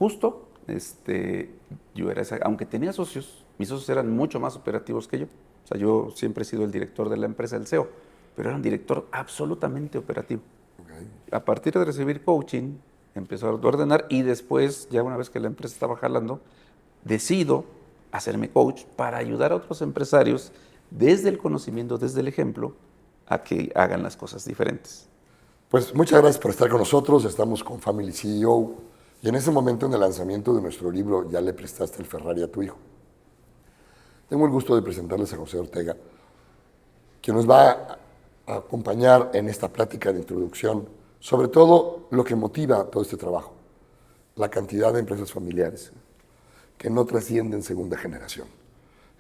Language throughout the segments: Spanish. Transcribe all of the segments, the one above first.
justo, yo era aunque tenía socios, mis socios eran mucho más operativos que yo. O sea, yo siempre he sido el director de la empresa, el CEO, pero era un director absolutamente operativo. Okay. A partir de recibir coaching, empezó a ordenar y después, ya una vez que la empresa estaba jalando, decido hacerme coach para ayudar a otros empresarios desde el conocimiento, desde el ejemplo, a que hagan las cosas diferentes. Pues muchas gracias por estar con nosotros. Estamos con Family CEO y en ese momento, en el lanzamiento de nuestro libro, ya le prestaste el Ferrari a tu hijo. Tengo el gusto de presentarles a José Ortega, que nos va a acompañar en esta plática de introducción sobre todo lo que motiva todo este trabajo, la cantidad de empresas familiares que no trascienden segunda generación,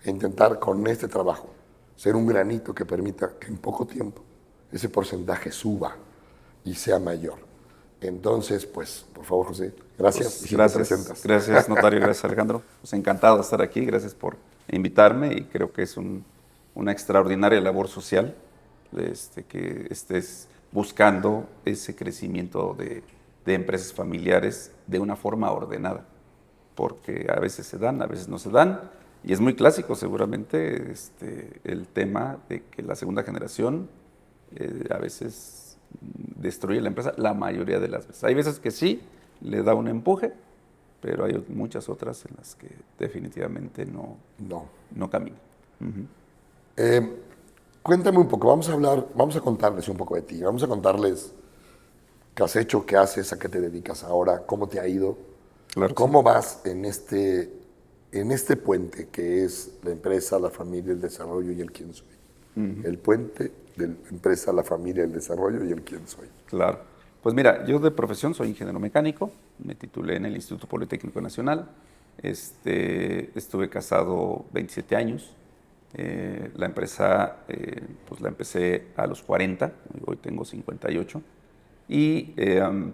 e intentar con este trabajo ser un granito que permita que en poco tiempo ese porcentaje suba y sea mayor. Entonces, pues, por favor, José, gracias. Pues, Y si gracias, te presentas. gracias, notario, gracias, Alejandro. Pues encantado de estar aquí, gracias por invitarme y creo que es una extraordinaria labor social que estés buscando ese crecimiento de empresas familiares de una forma ordenada, porque a veces se dan, a veces no se dan, y es muy clásico seguramente el tema de que la segunda generación a veces destruye la empresa la mayoría de las veces. Hay veces que sí, le da un empuje, pero hay muchas otras en las que definitivamente No. no camina. Uh-huh. Cuéntame un poco, vamos a contarles un poco de ti, vamos a contarles qué has hecho, qué haces, a qué te dedicas ahora, cómo te ha ido, Claro que sí. cómo vas en este puente que es la empresa, la familia, el desarrollo y el quién soy. El puente de la empresa, la familia, el desarrollo y el quién soy. Claro. Pues mira, yo de profesión soy ingeniero mecánico, me titulé en el Instituto Politécnico Nacional, estuve casado 27 años, la empresa pues la empecé a los 40, hoy tengo 58, y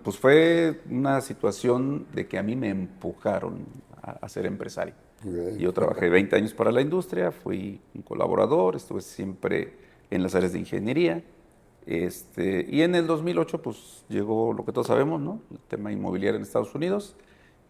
pues fue una situación de que a mí me empujaron a ser empresario. Okay. Yo trabajé 20 años para la industria, fui un colaborador, estuve siempre en las áreas de ingeniería. Y en el 2008 pues llegó lo que todos sabemos, ¿no? El tema inmobiliario en Estados Unidos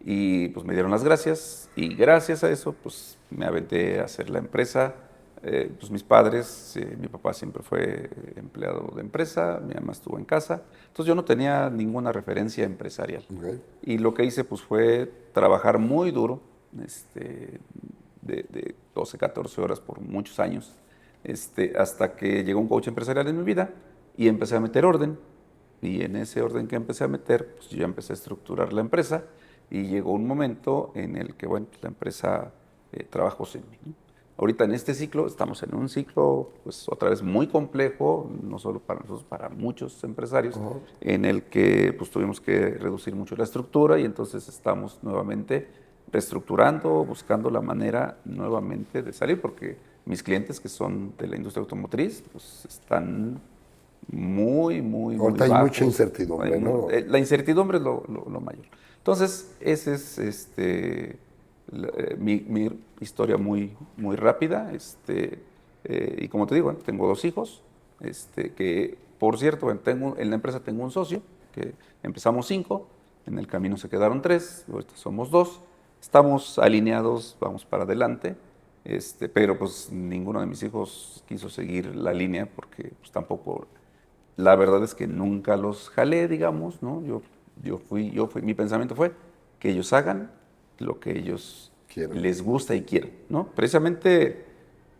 y pues me dieron las gracias y gracias a eso pues me aventé a hacer la empresa. Pues mis padres, mi papá siempre fue empleado de empresa, mi mamá estuvo en casa, entonces yo no tenía ninguna referencia empresarial. Okay. Y lo que hice pues fue trabajar muy duro, de 12, 14 horas por muchos años, hasta que llegó un coach empresarial en mi vida y empecé a meter orden. Y en ese orden que empecé a meter, pues yo ya empecé a estructurar la empresa y llegó un momento en el que, bueno, la empresa trabajó sin mí, ¿no? Ahorita en este ciclo, estamos en un ciclo, pues otra vez muy complejo, no solo para nosotros, para muchos empresarios, en el que pues tuvimos que reducir mucho la estructura y entonces estamos nuevamente reestructurando, buscando la manera nuevamente de salir, porque mis clientes que son de la industria automotriz, pues están muy Ahorita hay bajos. mucha incertidumbre, ¿no? La incertidumbre es lo mayor. Entonces, ese es mi historia muy rápida. Y como te digo, tengo 2 hijos, que por cierto, en la empresa tengo un socio, que empezamos 5, en el camino se quedaron 3, ahorita somos 2, estamos alineados, vamos para adelante. Pero pues ninguno de mis hijos quiso seguir la línea porque pues tampoco, la verdad es que nunca los jalé, digamos, ¿no? Mi pensamiento fue que ellos hagan lo que ellos Quieren. les gusta y quieren, ¿no? Precisamente,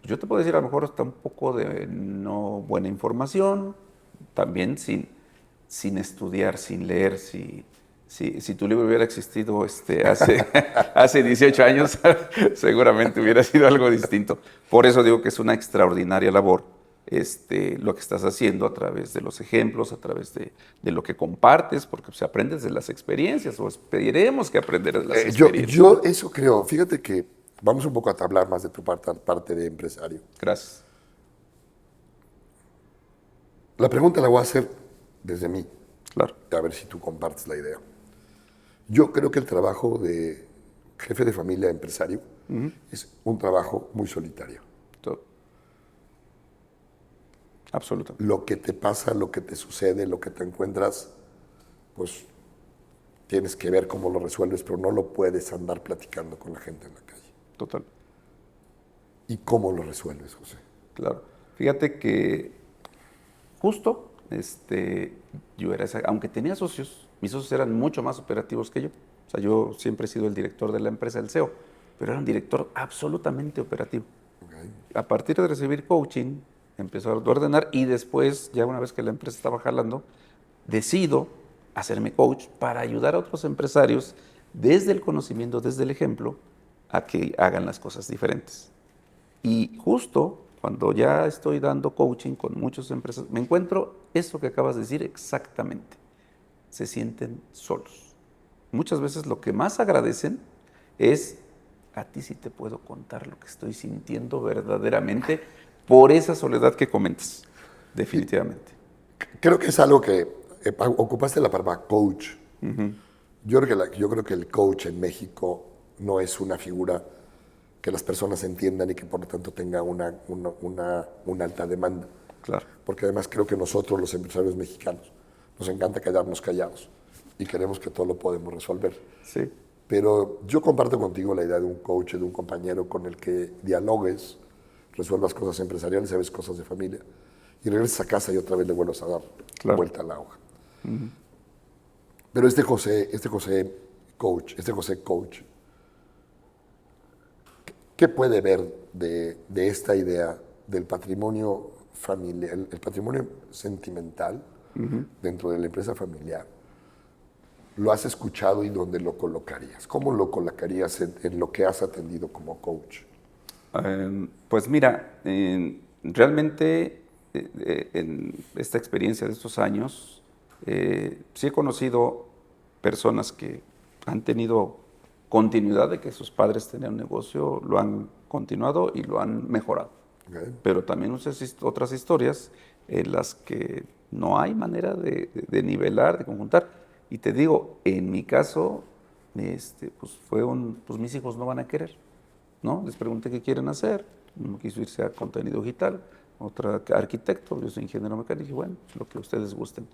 yo te puedo decir, a lo mejor está un poco de no buena información, también sin estudiar, sin leer, si tu libro hubiera existido hace 18 años, seguramente hubiera sido algo distinto. Por eso digo que es una extraordinaria labor lo que estás haciendo a través de los ejemplos, a través de lo que compartes, porque se aprendes de las experiencias, o esperemos que aprender de las experiencias. Yo eso creo. Fíjate que vamos un poco a hablar más de tu parte de empresario. Gracias. La pregunta la voy a hacer desde mí, Claro. a ver si tú compartes la idea. Yo creo que el trabajo de jefe de familia empresario es un trabajo muy solitario. Todo. Absolutamente. Lo que te pasa, lo que te sucede, lo que te encuentras, pues tienes que ver cómo lo resuelves, pero no lo puedes andar platicando con la gente en la calle. Total, ¿Y cómo lo resuelves, José? claro. Fíjate que justo, yo era aunque tenía socios, mis socios eran mucho más operativos que yo. O sea, yo siempre he sido el director de la empresa, el CEO, pero era un director absolutamente operativo. Okay. A partir de recibir coaching, empezó a ordenar y después, ya una vez que la empresa estaba jalando, decido hacerme coach para ayudar a otros empresarios desde el conocimiento, desde el ejemplo, a que hagan las cosas diferentes. Y justo cuando ya estoy dando coaching con muchas empresas, me encuentro eso que acabas de decir exactamente. Se sienten solos. Muchas veces lo que más agradecen es, a ti sí te puedo contar lo que estoy sintiendo verdaderamente por esa soledad que comentas, definitivamente. Creo que es algo que ocupaste la palabra coach. Yo creo que el coach en México no es una figura que las personas entiendan y que por lo tanto tenga una alta demanda. Claro. Porque además creo que nosotros, los empresarios mexicanos, nos encanta quedarnos callados y creemos que todo lo podemos resolver. Sí. Pero yo comparto contigo la idea de un coach, de un compañero con el que dialogues, resuelvas cosas empresariales, sabes cosas de familia y regresas a casa y otra vez le vuelves a dar vuelta a la hoja. Pero este José coach, ¿qué puede ver de esta idea del patrimonio familiar, el patrimonio sentimental dentro de la empresa familiar? ¿Lo has escuchado y dónde lo colocarías? ¿Cómo lo colocarías en lo que has atendido como coach? Pues mira, realmente en esta experiencia de estos años, sí he conocido personas que han tenido continuidad de que sus padres tenían un negocio, lo han continuado y lo han mejorado. Okay. Pero también otras historias en las que no hay manera de nivelar, de conjuntar. Y te digo, en mi caso, pues pues mis hijos no van a querer, ¿no? Les pregunté qué quieren hacer, uno quiso irse a contenido digital, otra arquitecto, yo soy ingeniero mecánico, y dije, bueno, lo que ustedes gusten.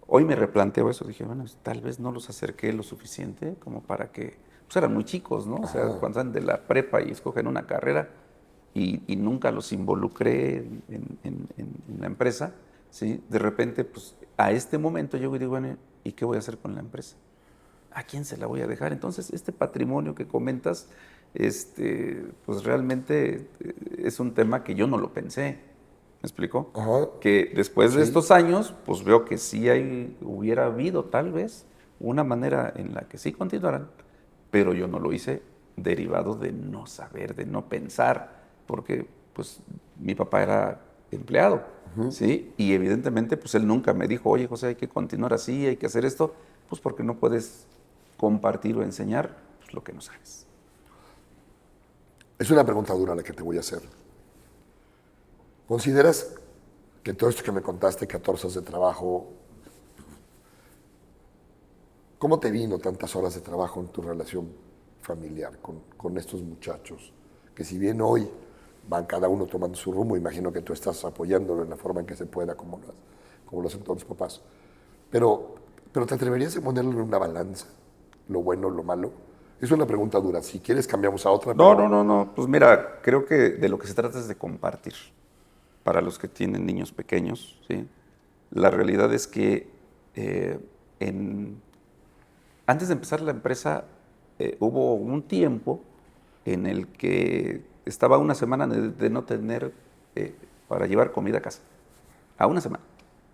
Hoy me replanteo eso, dije, bueno, tal vez no los acerqué lo suficiente como para que, pues eran muy chicos, ¿no? O sea, cuando salen de la prepa y escogen una carrera y nunca los involucré en la empresa, ¿sí? De repente, pues a este momento yo digo, bueno, ¿y qué voy a hacer con la empresa? ¿A quién se la voy a dejar? Entonces, este patrimonio que comentas, pues realmente es un tema que yo no lo pensé. ¿Me explico? Ajá. Que después de Sí. estos años, pues veo que sí hubiera habido tal vez una manera en la que sí continuaran, pero yo no lo hice derivado de no saber, de no pensar, porque pues mi papá era empleado, ¿sí? Y evidentemente pues él nunca me dijo, oye José, hay que continuar así, hay que hacer esto, pues porque no puedes compartir o enseñar pues, lo que no sabes. Es una pregunta dura la que te voy a hacer. ¿Consideras que todo esto que me contaste, 14 horas de trabajo, cómo te vino tantas horas de trabajo en tu relación familiar con estos muchachos? Que si bien hoy van cada uno tomando su rumbo, imagino que tú estás apoyándolo en la forma en que se pueda, como lo hacen todos los papás. Pero ¿te atreverías a ponerlo en una balanza? Lo bueno, lo malo. Es una pregunta dura. Si quieres cambiamos a otra. No, Pero... no. Pues mira, creo que de lo que se trata es de compartir. Para los que tienen niños pequeños, ¿sí? La realidad es que antes de empezar la empresa hubo un tiempo en el que estaba una semana de no tener para llevar comida a casa. A una semana.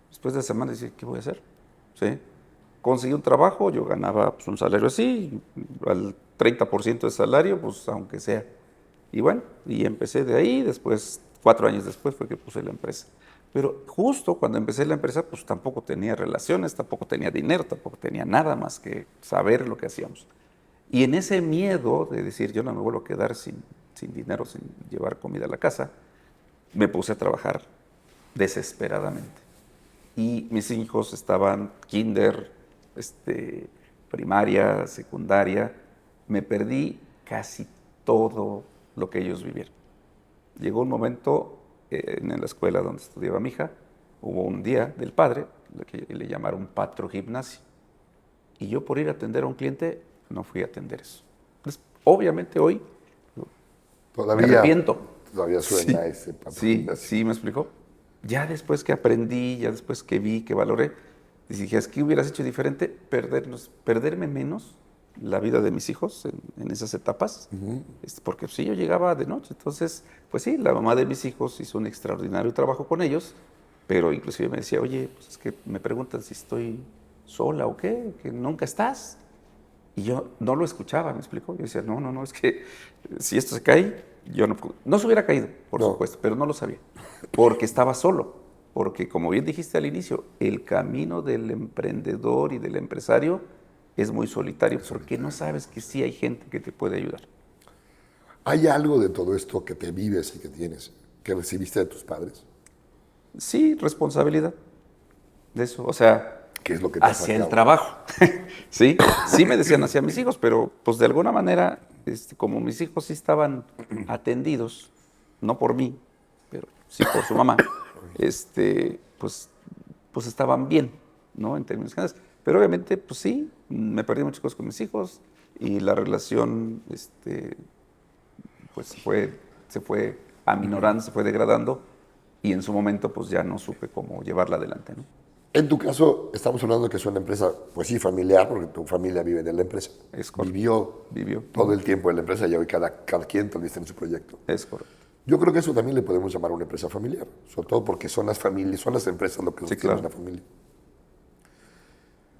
Después de la semana decía, ¿qué voy a hacer? ¿Sí? Conseguí un trabajo, yo ganaba pues, un salario así, al 30% de salario, pues aunque sea. Y bueno, y empecé de ahí, después, 4 años después fue que puse la empresa. Pero justo cuando empecé la empresa, pues tampoco tenía relaciones, tampoco tenía dinero, tampoco tenía nada más que saber lo que hacíamos. Y en ese miedo de decir, yo no me vuelvo a quedar sin dinero, sin llevar comida a la casa, me puse a trabajar desesperadamente. Y mis hijos estaban kinder, primaria, secundaria. Me perdí casi todo lo que ellos vivieron. Llegó un momento en la escuela donde estudiaba mi hija, hubo un día del padre, que le llamaron patro gimnasio. Y yo por ir a atender a un cliente, no fui a atender eso. Entonces, obviamente hoy me arrepiento. Todavía suena Sí, ese sí, patrón. sí, me explicó. Ya después que aprendí, ya después que vi, que valoré, dije, ¿qué hubieras hecho diferente? Perderme menos la vida de mis hijos en esas etapas, porque sí, yo llegaba de noche. Entonces, pues sí, la mamá de mis hijos hizo un extraordinario trabajo con ellos, pero inclusive me decía, oye, pues es que me preguntan si estoy sola o qué, que nunca estás. Y yo no lo escuchaba, ¿me explicó? Yo decía, no, no, no, es que si esto se cae, yo no se hubiera caído, por No. supuesto, pero no lo sabía, porque estaba solo, porque como bien dijiste al inicio, el camino del emprendedor y del empresario es muy solitario, porque no sabes que sí hay gente que te puede ayudar. ¿Hay algo de todo esto que te vives y que tienes, que recibiste de tus padres? Sí, responsabilidad de eso, o sea, ¿Qué es lo que te ha hacia el sacado? trabajo. Sí, sí me decían hacia mis hijos, pero pues de alguna manera, como mis hijos sí estaban atendidos, no por mí, pero sí por su mamá, pues estaban bien, ¿no? En términos generales. Pero obviamente, pues sí, me perdí muchas cosas con mis hijos y la relación, pues se fue aminorando, se fue degradando y en su momento, pues ya no supe cómo llevarla adelante, ¿no? En tu caso, estamos hablando de que es una empresa, pues sí, familiar, porque tu familia vive de la empresa. Es correcto. Vivió Vivió. todo el tiempo en la empresa y hoy cada quien tal vez tiene su proyecto. Es correcto. Yo creo que eso también le podemos llamar una empresa familiar, sobre todo porque son las familias, son las empresas lo que Sí, sostienen claro. una familia.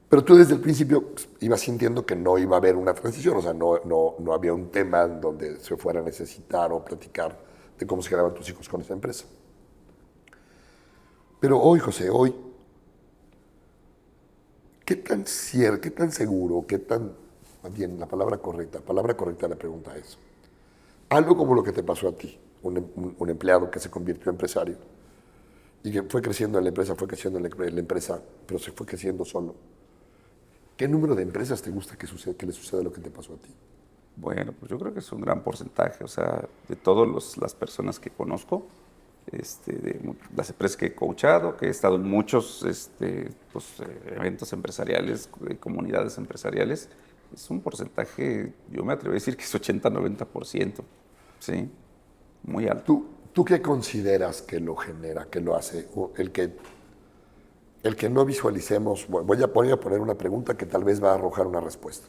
Pero tú desde el principio pues, ibas sintiendo que no iba a haber una transición, o sea, no había un tema en donde se fuera a necesitar o platicar de cómo se quedaban tus hijos con esa empresa. Pero hoy, José, hoy, ¿qué tan cierto, qué tan seguro, qué tan, más bien, la palabra correcta de la pregunta es, algo como lo que te pasó a ti, un empleado que se convirtió en empresario y que fue creciendo en la empresa, fue creciendo en la empresa, pero se fue creciendo solo. ¿Qué número de empresas te gusta que le suceda lo que te pasó a ti? Bueno, pues yo creo que es un gran porcentaje, o sea, de todas las personas que conozco, las empresas que he coachado, que he estado en muchos eventos empresariales, comunidades empresariales, es un porcentaje, yo me atrevo a decir que es 80-90%, ¿sí? Muy alto. ¿Tú qué consideras que lo genera, que lo hace? O el que no visualicemos, voy a poner una pregunta que tal vez va a arrojar una respuesta.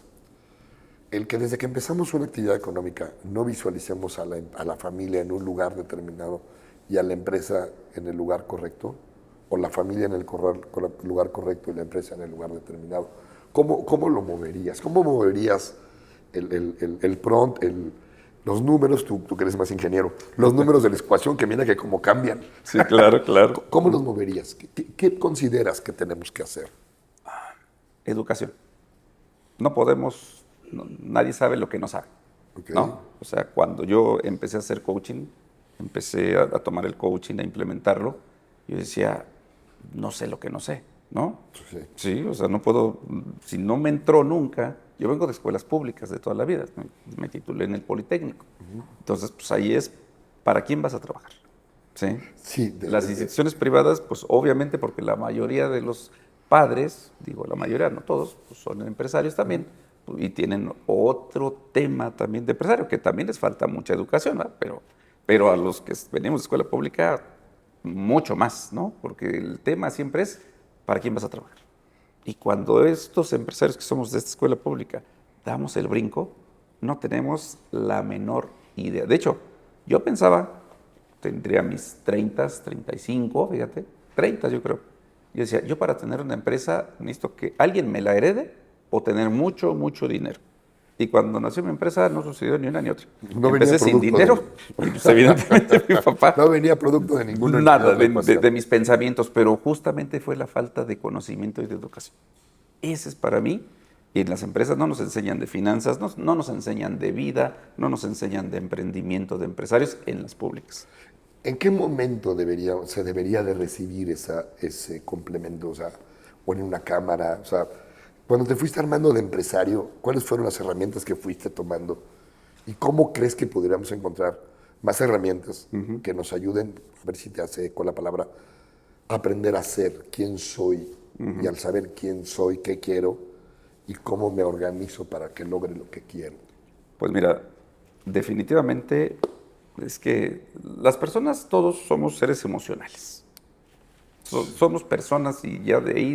El que desde que empezamos una actividad económica no visualicemos a la familia en un lugar determinado y a la empresa en el lugar correcto, o la familia en el lugar correcto y la empresa en el lugar determinado, ¿cómo lo moverías? ¿Cómo moverías el prompt, los números, tú que eres más ingeniero, los números de la ecuación que mira que como cambian? Sí, claro, claro. ¿Cómo los moverías? ¿Qué consideras que tenemos que hacer? Educación. No podemos, nadie sabe lo que no sabe, Ok. ¿no? O sea, cuando yo empecé a hacer coaching, empecé a tomar el coaching, a implementarlo, yo decía, no sé lo que no sé, ¿no? Sí. Sí, o sea, no puedo, si no me entró nunca, yo vengo de escuelas públicas de toda la vida, me titulé en el Politécnico. Entonces, pues ahí es, ¿para quién vas a trabajar? ¿Sí? Sí, Las instituciones privadas, pues obviamente porque la mayoría de los padres, digo la mayoría, no todos, pues son empresarios también, y tienen otro tema también de empresario, que también les falta mucha educación, ¿verdad? Pero a los que venimos de escuela pública, mucho más, ¿no? Porque el tema siempre es, ¿para quién vas a trabajar? Y cuando estos empresarios que somos de esta escuela pública damos el brinco, no tenemos la menor idea. De hecho, yo pensaba, tendría mis 35, fíjate, 30 yo creo. Yo decía, yo para tener una empresa necesito que alguien me la herede o tener mucho, mucho dinero. Y cuando nació mi empresa no sucedió ni una ni otra. No venía Empecé sin producto dinero y pues evidentemente mi papá no venía producto de ninguna nada otra ecuación. de mis pensamientos, pero justamente fue la falta de conocimiento y de educación. Ese es para mí, y en las empresas no nos enseñan de finanzas, no nos enseñan de vida, no nos enseñan de emprendimiento de empresarios en las públicas. ¿En qué momento se debería de recibir ese complemento? O sea, o en una cámara. O sea, cuando te fuiste armando de empresario, ¿cuáles fueron las herramientas que fuiste tomando? ¿Y cómo crees que podríamos encontrar más herramientas que nos ayuden, a ver si te hace eco la palabra, a aprender a ser quién soy? Y al saber quién soy, qué quiero, y cómo me organizo para que logre lo que quiero? Pues mira, definitivamente es que las personas todos somos seres emocionales. Somos personas y ya de ahí,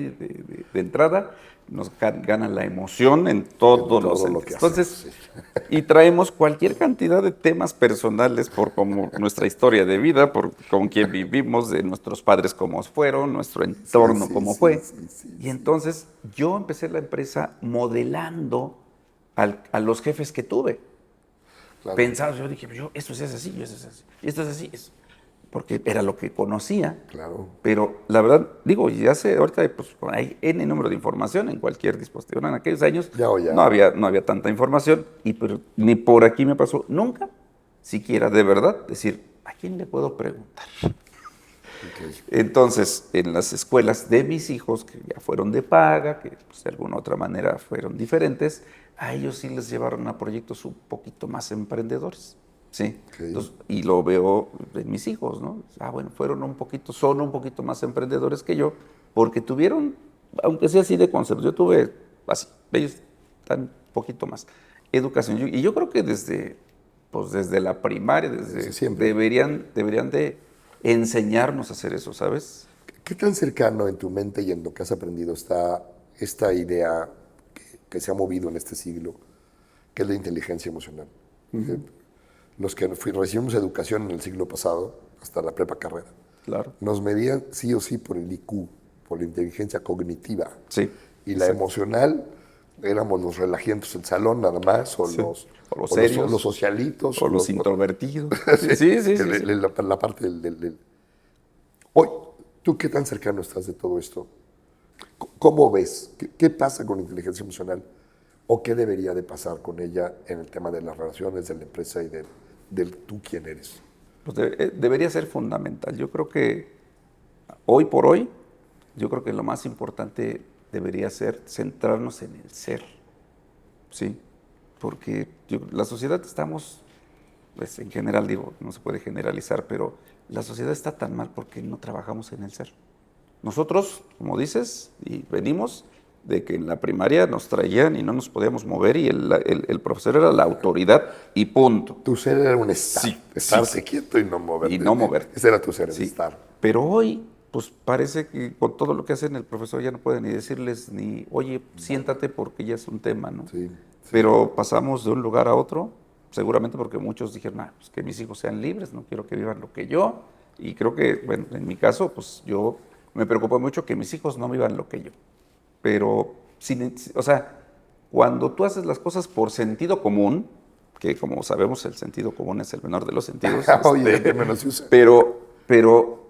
de entrada, nos gana la emoción en En todos los todo lo sentidos. que hacemos. Entonces, Sí. y traemos cualquier cantidad de temas personales por como nuestra historia de vida, por con quién vivimos, de nuestros padres cómo fueron, nuestro entorno Sí, cómo sí, fue. sí, sí, Y sí. entonces yo empecé la empresa modelando a los jefes que tuve. Claro, Pensaba, yo dije, esto se hace así, yo esto es así, y esto es así, porque era lo que conocía. claro. Pero la verdad, digo, ya sé, ahorita pues, hay N número de información en cualquier dispositivo. ¿No? En aquellos años Ya o ya. no había tanta información y pero, ni por aquí me pasó nunca, siquiera de verdad, decir, ¿a quién le puedo preguntar? Ok. Entonces, en las escuelas de mis hijos, que ya fueron de paga, que pues, de alguna otra manera fueron diferentes, a ellos sí les llevaron a proyectos un poquito más emprendedores. Sí. Ok. Entonces, y lo veo en mis hijos, ¿no? Bueno, son un poquito más emprendedores que yo, porque tuvieron, aunque sea así de concepto, yo tuve así, ellos están un poquito más. Educación. Y yo creo que desde la primaria, Desde siempre. deberían de enseñarnos a hacer eso, ¿sabes? ¿Qué tan cercano en tu mente y en lo que has aprendido está esta idea que se ha movido en este siglo, que es la inteligencia emocional? Los que recibimos educación en el siglo pasado, hasta la prepa carrera, Claro. nos medían sí o sí por el IQ, por la inteligencia cognitiva. Sí, Y la exacto. emocional, éramos los relajientos del salón nada más, Sí. O los serios, los socialitos, o los introvertidos. Sí, sí, sí, sí, sí. la parte Hoy, ¿tú qué tan cercano estás de todo esto? ¿Cómo ves? ¿Qué pasa con la inteligencia emocional? ¿O qué debería de pasar con ella en el tema de las relaciones de la empresa y del tú quién eres? Pues debería ser fundamental. Yo creo que hoy por hoy, yo creo que lo más importante debería ser centrarnos en el ser, ¿sí? Porque la sociedad estamos, pues en general digo, no se puede generalizar, pero la sociedad está tan mal porque no trabajamos en el ser. Nosotros, como dices, y venimos de que en la primaria nos traían y no nos podíamos mover y el profesor era la autoridad y punto. Tu ser era un estar, Sí, estarse sí. quieto y no Y moverte. no moverte. Ese era tu ser, el Sí. estar. Pero hoy, pues parece que con todo lo que hacen el profesor ya no puede ni decirles ni, oye, siéntate porque ya es un tema, ¿no? Sí, sí. Pero pasamos de un lugar a otro, seguramente porque muchos dijeron, pues que mis hijos sean libres, no quiero que vivan lo que yo. Y creo que, bueno, en mi caso, pues yo me preocupa mucho que mis hijos no vivan lo que yo. Pero, o sea, cuando tú haces las cosas por sentido común, que como sabemos el sentido común es el menor de los sentidos, Oye, ¿qué menos se usa? pero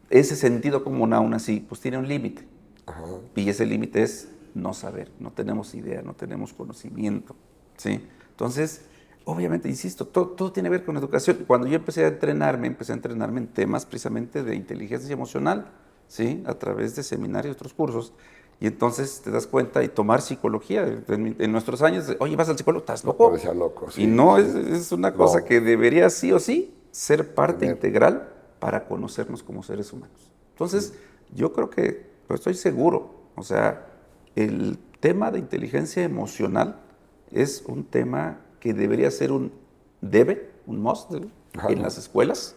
ese sentido común aún así, pues tiene un límite. Ajá. Y ese límite es no saber, no tenemos idea, no tenemos conocimiento, ¿sí? Entonces, obviamente, insisto, todo tiene que ver con educación. Cuando yo empecé a entrenarme en temas precisamente de inteligencia emocional, ¿sí? A través de seminarios y otros cursos. Y entonces te das cuenta y tomar psicología. En nuestros años, oye, vas al psicólogo, ¿estás loco? Parecía loco, sí. Y no, sí. es una No. cosa que debería sí o sí ser parte Tener. integral para conocernos como seres humanos. Entonces, yo creo que, pues estoy seguro, o sea, el tema de inteligencia emocional es un tema que debería ser un un must Ajá. en las escuelas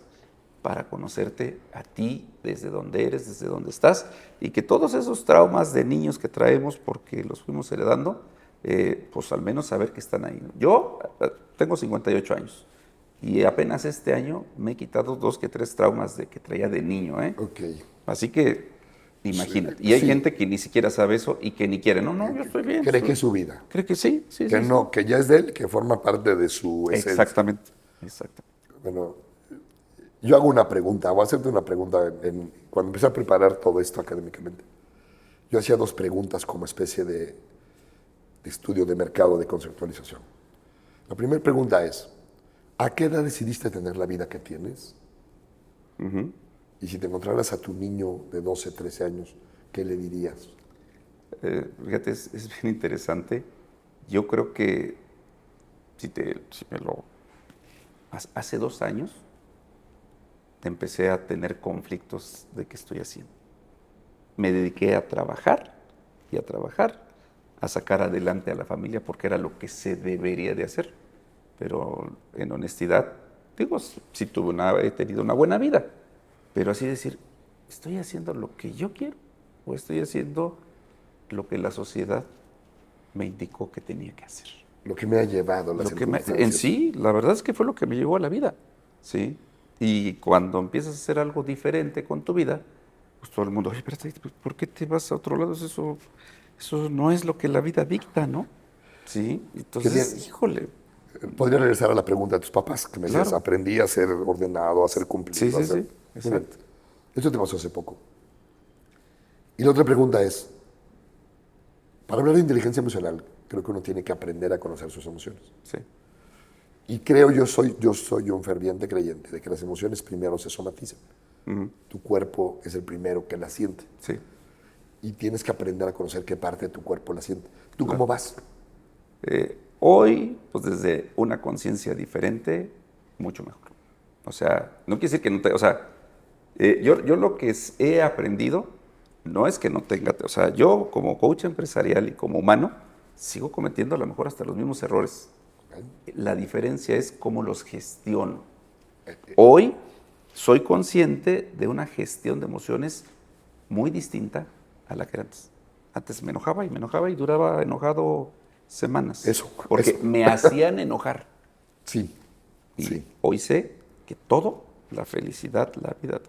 para conocerte a ti desde donde eres, desde donde estás, y que todos esos traumas de niños que traemos porque los fuimos heredando, pues al menos saber que están ahí. Yo tengo 58 años y apenas este año me he quitado 2 que 3 traumas que traía de niño, ¿eh? Ok. Así que imagínate. Y hay Sí. gente que ni siquiera sabe eso y que ni quiere. No, no, yo estoy bien. Cree que es su vida. Cree que sí, sí, Que sí, no, sí. que ya es de él, que forma parte de su esencia. Exactamente, exactamente. Bueno, yo hago una pregunta, voy a hacerte una pregunta. Cuando empecé a preparar todo esto académicamente, yo hacía 2 preguntas como especie de estudio de mercado, de conceptualización. La primera pregunta es, ¿a qué edad decidiste tener la vida que tienes? Y si te encontraras a tu niño de 12, 13 años, ¿qué le dirías? Fíjate, es bien interesante. Yo creo que si me lo... Hace 2 años empecé a tener conflictos de qué estoy haciendo. Me dediqué a trabajar y a trabajar a sacar adelante a la familia porque era lo que se debería de hacer. Pero en honestidad, digo, sí he tenido una buena vida, pero así decir, ¿estoy haciendo lo que yo quiero o estoy haciendo lo que la sociedad me indicó que tenía que hacer? Lo que me ha llevado, las En circunstancias. sí, la verdad es que fue lo que me llevó a la vida, ¿sí? Y cuando empiezas a hacer algo diferente con tu vida, pues todo el mundo, oye, espérate, ¿por qué te vas a otro lado? Eso no es lo que la vida dicta, ¿no? Sí, entonces, Quería- híjole, Podría regresar a la pregunta de tus papás, que me decías, claro. aprendí a ser ordenado, a ser Sí, cumplido, a sí, ser... sí, Muy bien. exacto. Esto te pasó hace poco. Y la otra pregunta es, para hablar de inteligencia emocional, creo que uno tiene que aprender a conocer sus emociones. Sí, Y creo yo soy un ferviente creyente de que las emociones primero se somatizan. Tu cuerpo es el primero que las siente. sí, Y tienes que aprender a conocer qué parte de tu cuerpo la siente. ¿Tú claro. cómo vas? Hoy, pues desde una conciencia diferente, mucho mejor. O sea, no quiere decir que no te, o sea, yo lo que he aprendido no es que no tenga, o sea, yo como coach empresarial y como humano, sigo cometiendo a lo mejor hasta los mismos errores. La diferencia es cómo los gestiono. Hoy soy consciente de una gestión de emociones muy distinta a la que era antes. Antes me enojaba y duraba enojado semanas, Eso, porque eso. me hacían enojar. Sí, Y sí. hoy sé que todo, la felicidad, la vida,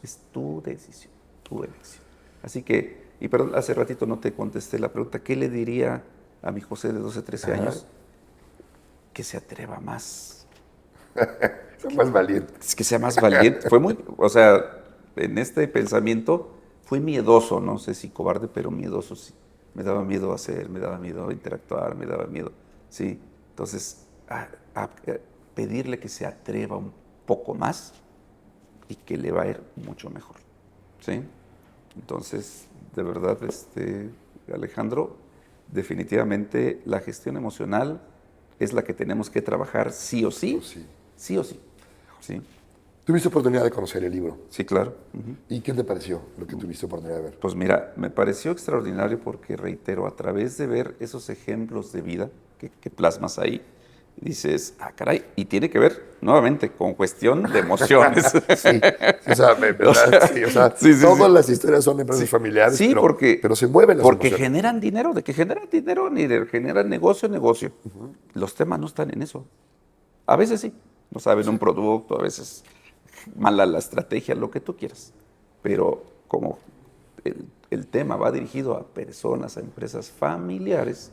es tu decisión, tu elección. Así que, y perdón, hace ratito no te contesté la pregunta, ¿qué le diría a mi José de 12, 13 Ajá. años? Que se atreva más, Son más valientes. que sea más valiente. Fue muy, o sea, en este pensamiento fui miedoso, no sé si cobarde, pero miedoso sí. Me daba miedo hacer, me daba miedo interactuar, me daba miedo, sí. Entonces, a pedirle que se atreva un poco más y que le va a ir mucho mejor, ¿sí? Entonces, de verdad, Alejandro, definitivamente la gestión emocional es la que tenemos que trabajar sí o Oh, sí, sí. sí o sí, sí, Tuviste oportunidad de conocer el libro. sí, claro. Ujú. ¿Y qué te pareció lo que tuviste oportunidad de ver? Pues mira, me pareció extraordinario porque, reitero, a través de ver esos ejemplos de vida que plasmas ahí, dices, ah, caray, y tiene que ver nuevamente con cuestión de emociones. Sí, sí, o sea, O ¿verdad? sea, Sí, o sea, sí, sí, todas sí. las historias son empresas Sí, familiares, sí, pero se mueven las porque emociones. generan dinero, de que generan dinero ni de generan negocio, negocio. Los temas no están en eso. A veces sí, no saben un producto, a veces mala la estrategia, lo que tú quieras. Pero como el tema va dirigido a personas, a empresas familiares,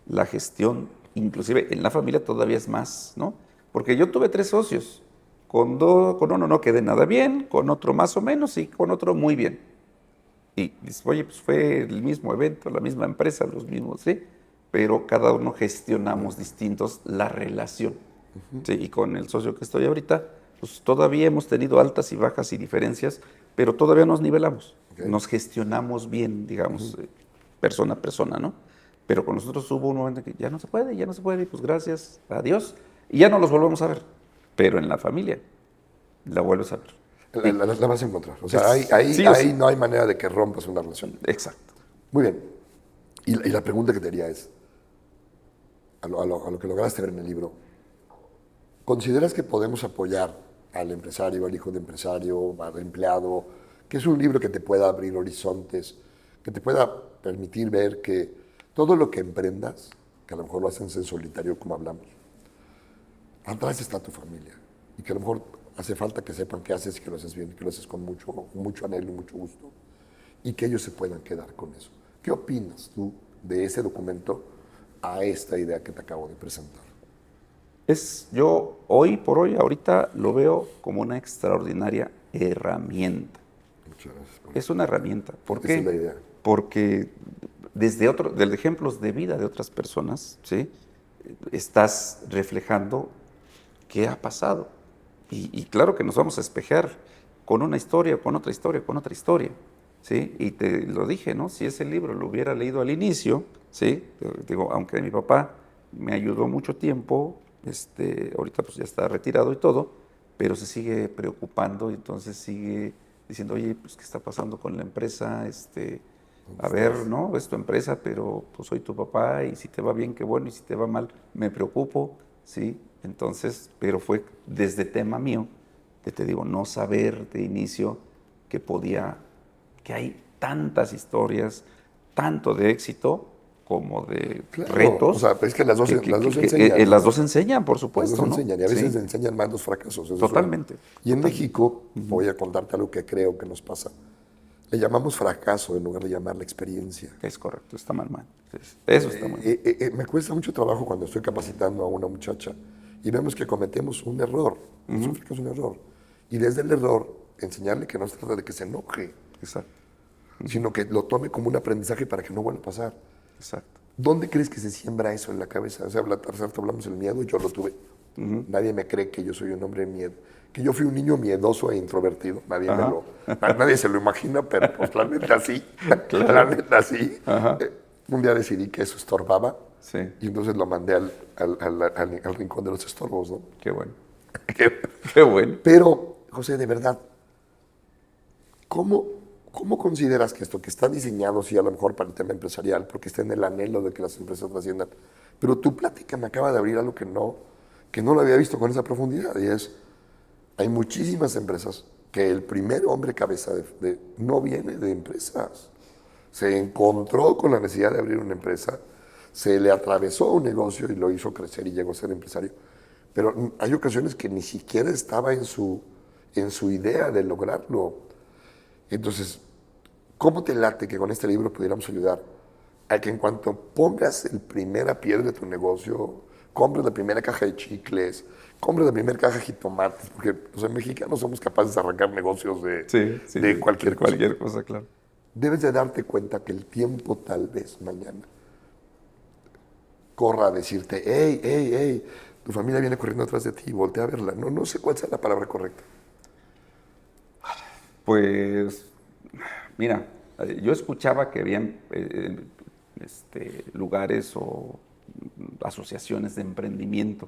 la gestión, inclusive en la familia todavía es más, ¿no? Porque yo tuve 3 socios, con uno no quedé nada bien, con otro más o menos y con otro muy bien. Y dices, oye, pues fue el mismo evento, la misma empresa, los mismos, ¿sí? Pero cada uno gestionamos distintos la relación. ¿Sí? Y con el socio que estoy ahorita, pues todavía hemos tenido altas y bajas y diferencias, pero todavía nos nivelamos. ¿Ok? Nos gestionamos bien, digamos, persona a persona, ¿no? Pero con nosotros hubo un momento que ya no se puede, y pues gracias a Dios, y ya no los volvemos a ver. Pero en la familia la vuelves a ver. La, Y la vas a encontrar. O sea, ahí, sí o ahí sí. no hay manera de que rompas una relación. Exacto. Muy bien. Y la pregunta que te haría es, a lo que lograste ver en el libro, ¿consideras que podemos apoyar al empresario, al hijo de empresario, al empleado, que es un libro que te pueda abrir horizontes, que te pueda permitir ver que todo lo que emprendas, que a lo mejor lo haces en solitario como hablamos, atrás está tu familia y que a lo mejor hace falta que sepan qué haces y que lo haces bien, que lo haces con mucho anhelo y mucho gusto y que ellos se puedan quedar con eso? ¿Qué opinas tú de ese documento a esta idea que te acabo de presentar? Yo hoy por hoy, ahorita lo veo como una extraordinaria herramienta. Muchas gracias. Es una herramienta. ¿Por Esa es la qué? idea. Porque desde ejemplos de vida de otras personas, ¿sí? Estás reflejando qué ha pasado. Y claro que nos vamos a espejar con una historia, con otra historia, con otra historia, ¿sí? Y te lo dije, ¿no? Si ese libro lo hubiera leído al inicio, ¿sí? Digo, aunque mi papá me ayudó mucho tiempo, ahorita pues ya está retirado y todo, pero se sigue preocupando y entonces sigue diciendo, oye, pues ¿qué está pasando con la empresa? A ver, ¿no? Es tu empresa, pero pues soy tu papá y si te va bien, qué bueno, y si te va mal, me preocupo, ¿sí? Entonces, pero fue desde tema mío, que te digo, no saber de inicio que podía, que hay tantas historias, tanto de éxito como de Claro, o retos, sea, es que las dos, las dos que, enseñan, las ¿no? dos enseñan, por Las dos supuesto, ¿no? enseñan y a veces Sí, enseñan más los fracasos. Eso es una. totalmente, Y en totalmente. México, voy a contarte algo que creo que nos pasa. Le llamamos fracaso en lugar de llamarle experiencia. Es correcto, está mal, mal. Eso está muy mal. Me cuesta mucho trabajo cuando estoy capacitando a una muchacha y vemos que cometemos un error. Eso es un error. Y desde el error, enseñarle que no se trata de que se enoje, Exacto, sino que lo tome como un aprendizaje para que no vuelva a pasar. exacto. ¿Dónde crees que se siembra eso en la cabeza? O sea, hablamos del miedo, yo lo tuve. Nadie me cree que yo soy un hombre miedo, que yo fui un niño miedoso e introvertido. Nadie se lo imagina, pero pues la neta sí. Claro. La neta sí. Ajá. Un día decidí que eso estorbaba Sí, y entonces lo mandé al rincón de los estorbos, ¿no? qué bueno. Qué bueno. Pero, José, de verdad, ¿cómo consideras que esto que está diseñado, sí, a lo mejor para el tema empresarial, porque está en el anhelo de que las empresas trasciendan, pero tu plática me acaba de abrir algo que no lo había visto con esa profundidad, y es, hay muchísimas empresas que el primer hombre cabeza no viene de empresas. Se encontró con la necesidad de abrir una empresa, se le atravesó un negocio y lo hizo crecer y llegó a ser empresario. Pero hay ocasiones que ni siquiera estaba en su idea de lograrlo. Entonces, ¿cómo te late que con este libro pudiéramos ayudar a que en cuanto pongas el primera piedra de tu negocio, compres la primera caja de chicles, compres la primera caja de jitomates, porque los mexicanos somos capaces de arrancar negocios Sí, sí, de cualquier cosa. cualquier cosa, claro. Debes de darte cuenta que el tiempo tal vez mañana corra a decirte, hey, hey, hey, tu familia viene corriendo atrás de ti, voltea a verla. No sé cuál sea la palabra correcta. Pues, mira, yo escuchaba que habían lugares o asociaciones de emprendimiento.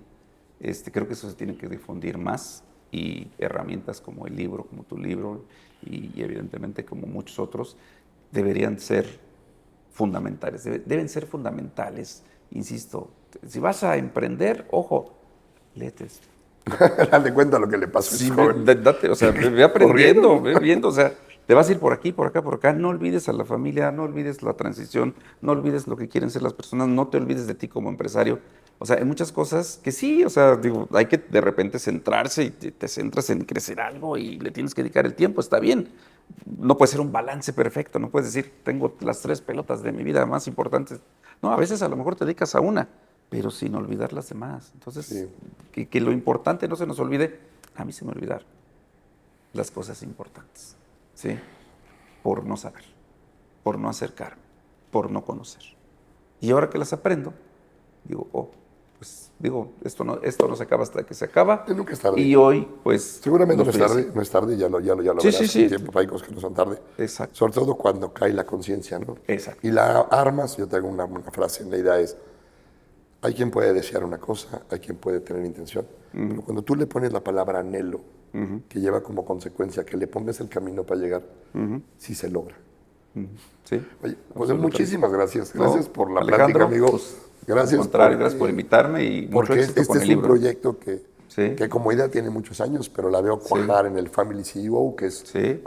Creo que eso se tiene que difundir más y herramientas como el libro, como tu libro y evidentemente como muchos otros deberían ser fundamentales. Deben ser fundamentales, insisto. Si vas a emprender, ojo, léete esto. Date cuenta lo que le pasó a Sí, ese joven. date, o sea, ve aprendiendo, ve viendo, o sea, te vas a ir por aquí, por acá, no olvides a la familia, no olvides la transición, no olvides lo que quieren ser las personas, no te olvides de ti como empresario. O sea, hay muchas cosas que sí, o sea, digo, hay que de repente centrarse y te centras en crecer algo y le tienes que dedicar el tiempo, está bien. No puede ser un balance perfecto, no puedes decir, tengo las 3 pelotas de mi vida más importantes. No, a veces a lo mejor te dedicas a una, pero sin olvidar las demás. Entonces, Sí. que lo importante no se nos olvide. A mí se me olvidaron las cosas importantes, ¿sí? Por no saber, por no acercarme, por no conocer. Y ahora que las aprendo, digo, pues digo, esto no se acaba hasta que se acaba. Y nunca es tarde. Y hoy, pues. Seguramente lo no es estoy tarde, haciendo. no es tarde, ya lo Sí, verás. sí, sí. En tiempo, hay cosas que no son tarde. Exacto. Sobre todo cuando cae la conciencia, ¿no? Exacto. Y la armas, yo tengo una frase, la idea es, hay quien puede desear una cosa, hay quien puede tener intención, pero cuando tú le pones la palabra anhelo, que lleva como consecuencia que le pongas el camino para llegar, sí se logra. Sí. Oye, José, Absolutamente. muchísimas gracias. No, Gracias por la Alejandro, plática, amigo. pues, Gracias. al contrario, gracias por invitarme y mucho Porque éxito este con es el un libro. proyecto Sí. que como idea tiene muchos años, pero la veo cuajar en el Family CEO, que es Sí.